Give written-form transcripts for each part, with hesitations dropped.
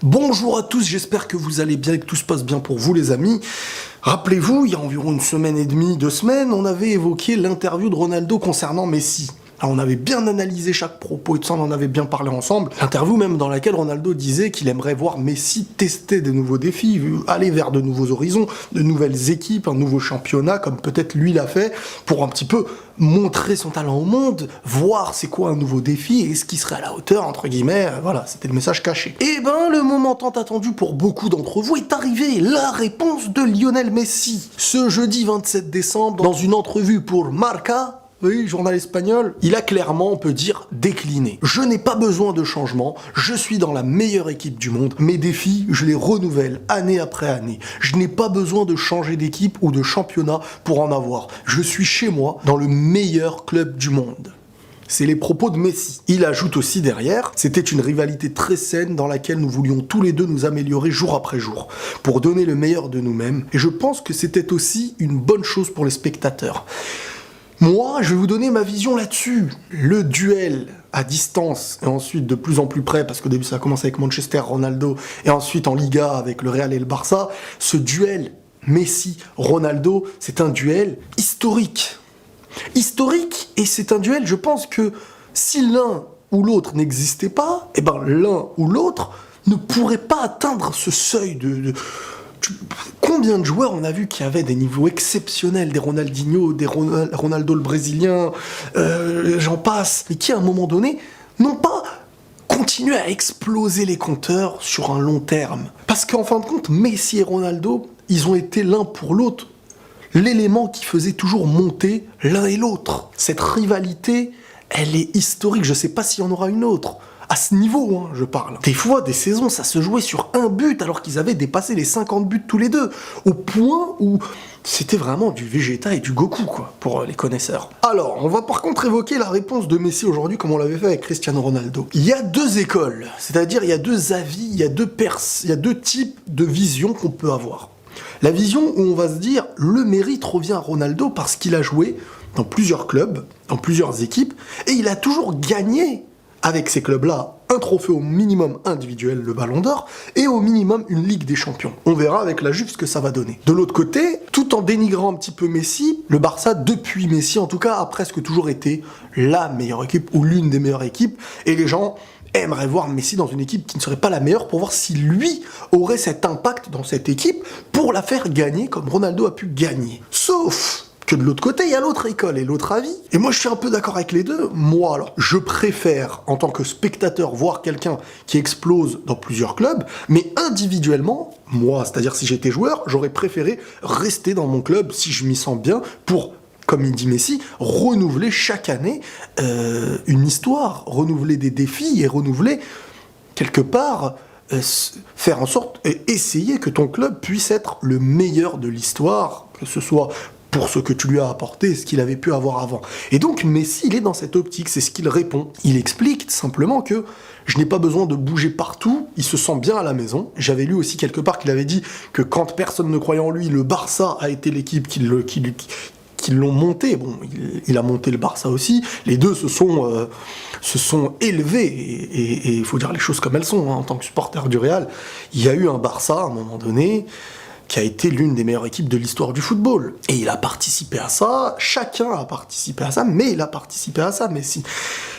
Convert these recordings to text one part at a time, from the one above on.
Bonjour à tous, j'espère que vous allez bien et que tout se passe bien pour vous les amis. Rappelez-vous, il y a environ une semaine et demie, 2 semaines, on avait évoqué l'interview de Ronaldo concernant Messi. Alors, on avait bien analysé chaque propos et tout ça, on en avait bien parlé ensemble. Interview même dans laquelle Ronaldo disait qu'il aimerait voir Messi tester de nouveaux défis, aller vers de nouveaux horizons, de nouvelles équipes, un nouveau championnat, comme peut-être lui l'a fait, pour un petit peu montrer son talent au monde, voir c'est quoi un nouveau défi et ce qui serait à la hauteur, entre guillemets, voilà, c'était le message caché. Et ben, le moment tant attendu pour beaucoup d'entre vous est arrivé, la réponse de Lionel Messi. Ce jeudi 27 décembre, dans une entrevue pour Marca, oui, journal espagnol, il a clairement, on peut dire, décliné. Je n'ai pas besoin de changement, je suis dans la meilleure équipe du monde, mes défis, je les renouvelle année après année. Je n'ai pas besoin de changer d'équipe ou de championnat pour en avoir. Je suis chez moi, dans le meilleur club du monde. C'est les propos de Messi. Il ajoute aussi derrière, c'était une rivalité très saine dans laquelle nous voulions tous les deux nous améliorer jour après jour, pour donner le meilleur de nous-mêmes, et je pense que c'était aussi une bonne chose pour les spectateurs. Moi, je vais vous donner ma vision là-dessus. Le duel à distance, et ensuite de plus en plus près, parce qu'au début ça a commencé avec Manchester, Ronaldo, et ensuite en Liga avec le Real et le Barça, ce duel Messi-Ronaldo, c'est un duel historique. Historique, et c'est un duel, je pense que si l'un ou l'autre n'existait pas, eh ben l'un ou l'autre ne pourrait pas atteindre ce seuil de... Combien de joueurs on a vu qui avaient des niveaux exceptionnels, des Ronaldinho, des Ronaldo le Brésilien, j'en passe, et qui à un moment donné n'ont pas continué à exploser les compteurs sur un long terme. Parce qu'en fin de compte, Messi et Ronaldo, ils ont été l'un pour l'autre l'élément qui faisait toujours monter l'un et l'autre. Cette rivalité, elle est historique, je sais pas s'il y en aura une autre. À ce niveau, hein, je parle. Des fois, des saisons, ça se jouait sur un but alors qu'ils avaient dépassé les 50 buts tous les deux. Au point où c'était vraiment du Vegeta et du Goku, quoi, pour les connaisseurs. Alors, on va par contre évoquer la réponse de Messi aujourd'hui comme on l'avait fait avec Cristiano Ronaldo. Il y a deux écoles, c'est-à-dire il y a deux avis, il y a deux types de visions qu'on peut avoir. La vision où on va se dire, le mérite revient à Ronaldo parce qu'il a joué dans plusieurs clubs, dans plusieurs équipes, et il a toujours gagné avec ces clubs-là, un trophée au minimum individuel, le Ballon d'Or, et au minimum une Ligue des Champions. On verra avec la Juve ce que ça va donner. De l'autre côté, tout en dénigrant un petit peu Messi, le Barça, depuis Messi en tout cas, a presque toujours été la meilleure équipe, ou l'une des meilleures équipes, et les gens aimeraient voir Messi dans une équipe qui ne serait pas la meilleure pour voir si lui aurait cet impact dans cette équipe pour la faire gagner comme Ronaldo a pu gagner. Sauf que de l'autre côté, il y a l'autre école et l'autre avis. Et moi, je suis un peu d'accord avec les deux. Moi, alors, je préfère, en tant que spectateur, voir quelqu'un qui explose dans plusieurs clubs, mais individuellement, moi, c'est-à-dire si j'étais joueur, j'aurais préféré rester dans mon club si je m'y sens bien pour, comme il dit Messi, renouveler chaque année une histoire, renouveler des défis et renouveler, quelque part, faire en sorte, essayer que ton club puisse être le meilleur de l'histoire, que ce soit pour ce que tu lui as apporté, ce qu'il avait pu avoir avant. Et donc Messi, il est dans cette optique, c'est ce qu'il répond. Il explique simplement que je n'ai pas besoin de bouger partout, il se sent bien à la maison. J'avais lu aussi quelque part qu'il avait dit que quand personne ne croyait en lui, le Barça a été l'équipe qui l'ont monté. Bon, il a monté le Barça aussi. Les deux se sont élevés. Et il faut dire les choses comme elles sont. Hein. En tant que supporter du Real, il y a eu un Barça, à un moment donné, qui a été l'une des meilleures équipes de l'histoire du football. Et il a participé à ça, chacun a participé à ça, mais il a participé à ça, Messi.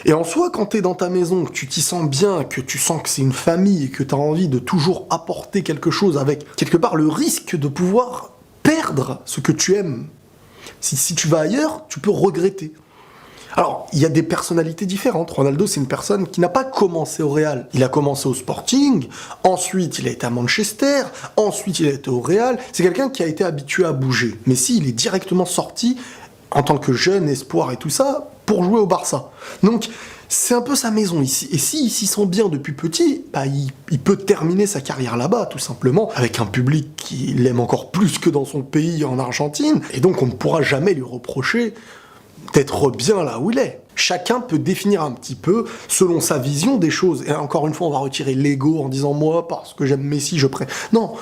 Et en soi, quand t'es dans ta maison, que tu t'y sens bien, que tu sens que c'est une famille, et que t'as envie de toujours apporter quelque chose avec, quelque part, le risque de pouvoir perdre ce que tu aimes. Si tu vas ailleurs, tu peux regretter. Alors, il y a des personnalités différentes. Ronaldo, c'est une personne qui n'a pas commencé au Real. Il a commencé au Sporting, ensuite il a été à Manchester, ensuite il a été au Real. C'est quelqu'un qui a été habitué à bouger. Mais si, il est directement sorti, en tant que jeune espoir et tout ça, pour jouer au Barça. Donc, c'est un peu sa maison ici. Et s'il s'y sent bien depuis petit, bah, il peut terminer sa carrière là-bas, tout simplement, avec un public qui l'aime encore plus que dans son pays, en Argentine. Et donc, on ne pourra jamais lui reprocher d'être bien là où il est. Chacun peut définir un petit peu selon sa vision des choses. Et encore une fois, on va retirer l'ego en disant moi, parce que j'aime Messi, je prends. Non,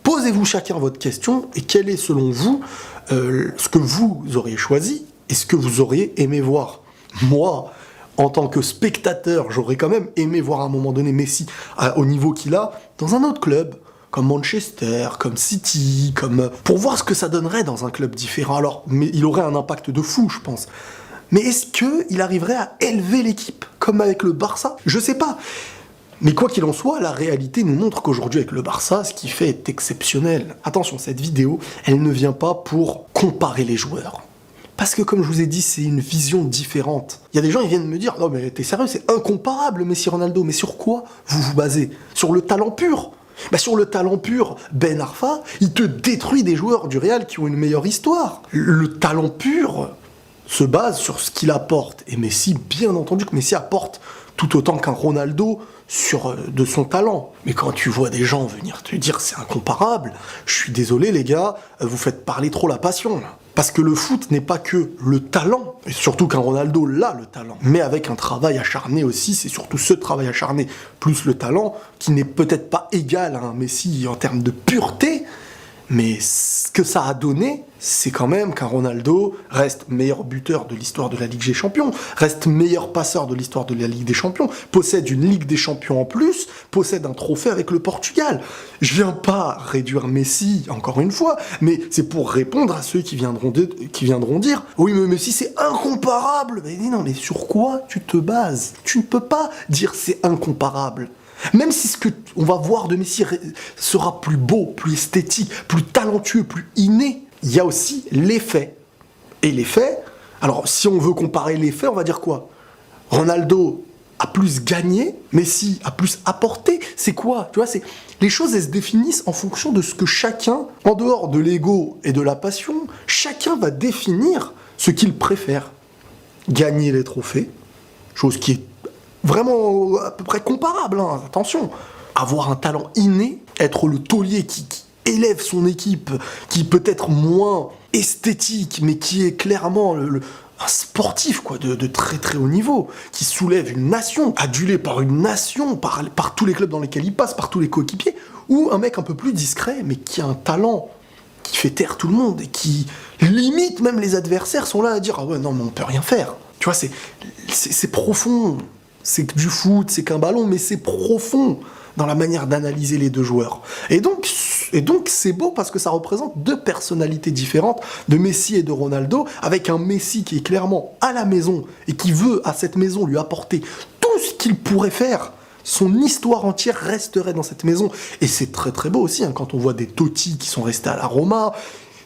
posez-vous chacun votre question et quel est selon vous ce que vous auriez choisi et ce que vous auriez aimé voir. Moi, en tant que spectateur, j'aurais quand même aimé voir à un moment donné Messi au niveau qu'il a, dans un autre club, comme Manchester, comme City, pour voir ce que ça donnerait dans un club différent. Alors, mais il aurait un impact de fou, je pense. Mais est-ce qu'il arriverait à élever l'équipe, comme avec le Barça? Je sais pas. Mais quoi qu'il en soit, la réalité nous montre qu'aujourd'hui avec le Barça, ce qu'il fait est exceptionnel. Attention, cette vidéo, elle ne vient pas pour comparer les joueurs. Parce que comme je vous ai dit, c'est une vision différente. Il y a des gens qui viennent me dire « Non mais t'es sérieux, c'est incomparable Messi-Ronaldo. » Mais sur quoi vous vous basez? Sur le talent pur? Bah sur le talent pur, Ben Arfa, il te détruit des joueurs du Real qui ont une meilleure histoire. Le talent pur se base sur ce qu'il apporte. Et Messi, bien entendu que Messi apporte tout autant qu'un Ronaldo de son talent. Mais quand tu vois des gens venir te dire c'est incomparable, je suis désolé les gars, vous faites parler trop la passion là. Parce que le foot n'est pas que le talent, et surtout qu'un Ronaldo l'a le talent, mais avec un travail acharné aussi, c'est surtout ce travail acharné, plus le talent, qui n'est peut-être pas égal à un Messi en termes de pureté, mais ce que ça a donné, c'est quand même qu'un Ronaldo reste meilleur buteur de l'histoire de la Ligue des Champions, reste meilleur passeur de l'histoire de la Ligue des Champions, possède une Ligue des Champions en plus, possède un trophée avec le Portugal. Je viens pas réduire Messi, encore une fois, mais c'est pour répondre à ceux qui viendront dire « Oui, mais Messi, c'est incomparable !» Mais non, mais sur quoi tu te bases? Tu ne peux pas dire c'est incomparable. Même si ce que on va voir de Messi sera plus beau, plus esthétique, plus talentueux, plus inné, il y a aussi les faits. Et les faits, alors si on veut comparer les faits, on va dire quoi? Ronaldo a plus gagné, Messi a plus apporté. C'est quoi? Tu vois, les choses, elles se définissent en fonction de ce que chacun, en dehors de l'ego et de la passion, chacun va définir ce qu'il préfère. Gagner les trophées, chose qui est vraiment à peu près comparable, hein, attention. Avoir un talent inné, être le taulier qui élève son équipe, qui peut être moins esthétique, mais qui est clairement un sportif quoi, de très très haut niveau, qui soulève une nation, adulé par une nation, par tous les clubs dans lesquels il passe, par tous les coéquipiers, ou un mec un peu plus discret, mais qui a un talent qui fait taire tout le monde, et qui limite même les adversaires sont là à dire « Ah ouais, non, mais on peut rien faire ». Tu vois, c'est profond. C'est que du foot, c'est qu'un ballon, mais c'est profond dans la manière d'analyser les deux joueurs. Et donc c'est beau parce que ça représente deux personnalités différentes de Messi et de Ronaldo, avec un Messi qui est clairement à la maison et qui veut à cette maison lui apporter tout ce qu'il pourrait faire. Son histoire entière resterait dans cette maison. Et c'est très très beau aussi, hein, quand on voit des Totti qui sont restés à la Roma.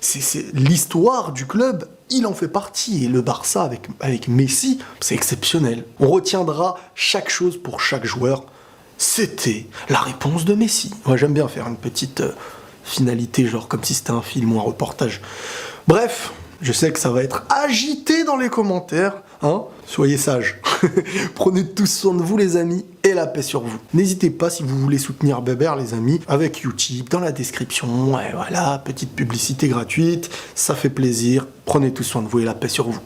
C'est l'histoire du club, il en fait partie. Et le Barça avec Messi, c'est exceptionnel. On retiendra chaque chose pour chaque joueur. C'était la réponse de Messi. Moi, j'aime bien faire une petite finalité, genre comme si c'était un film ou un reportage. Bref, je sais que ça va être agité dans les commentaires, hein. Soyez sages. Prenez tous soin de vous, les amis, et la paix sur vous. N'hésitez pas, si vous voulez soutenir Bébert, les amis, avec Utip, dans la description. Ouais, voilà, petite publicité gratuite, ça fait plaisir. Prenez tous soin de vous et la paix sur vous.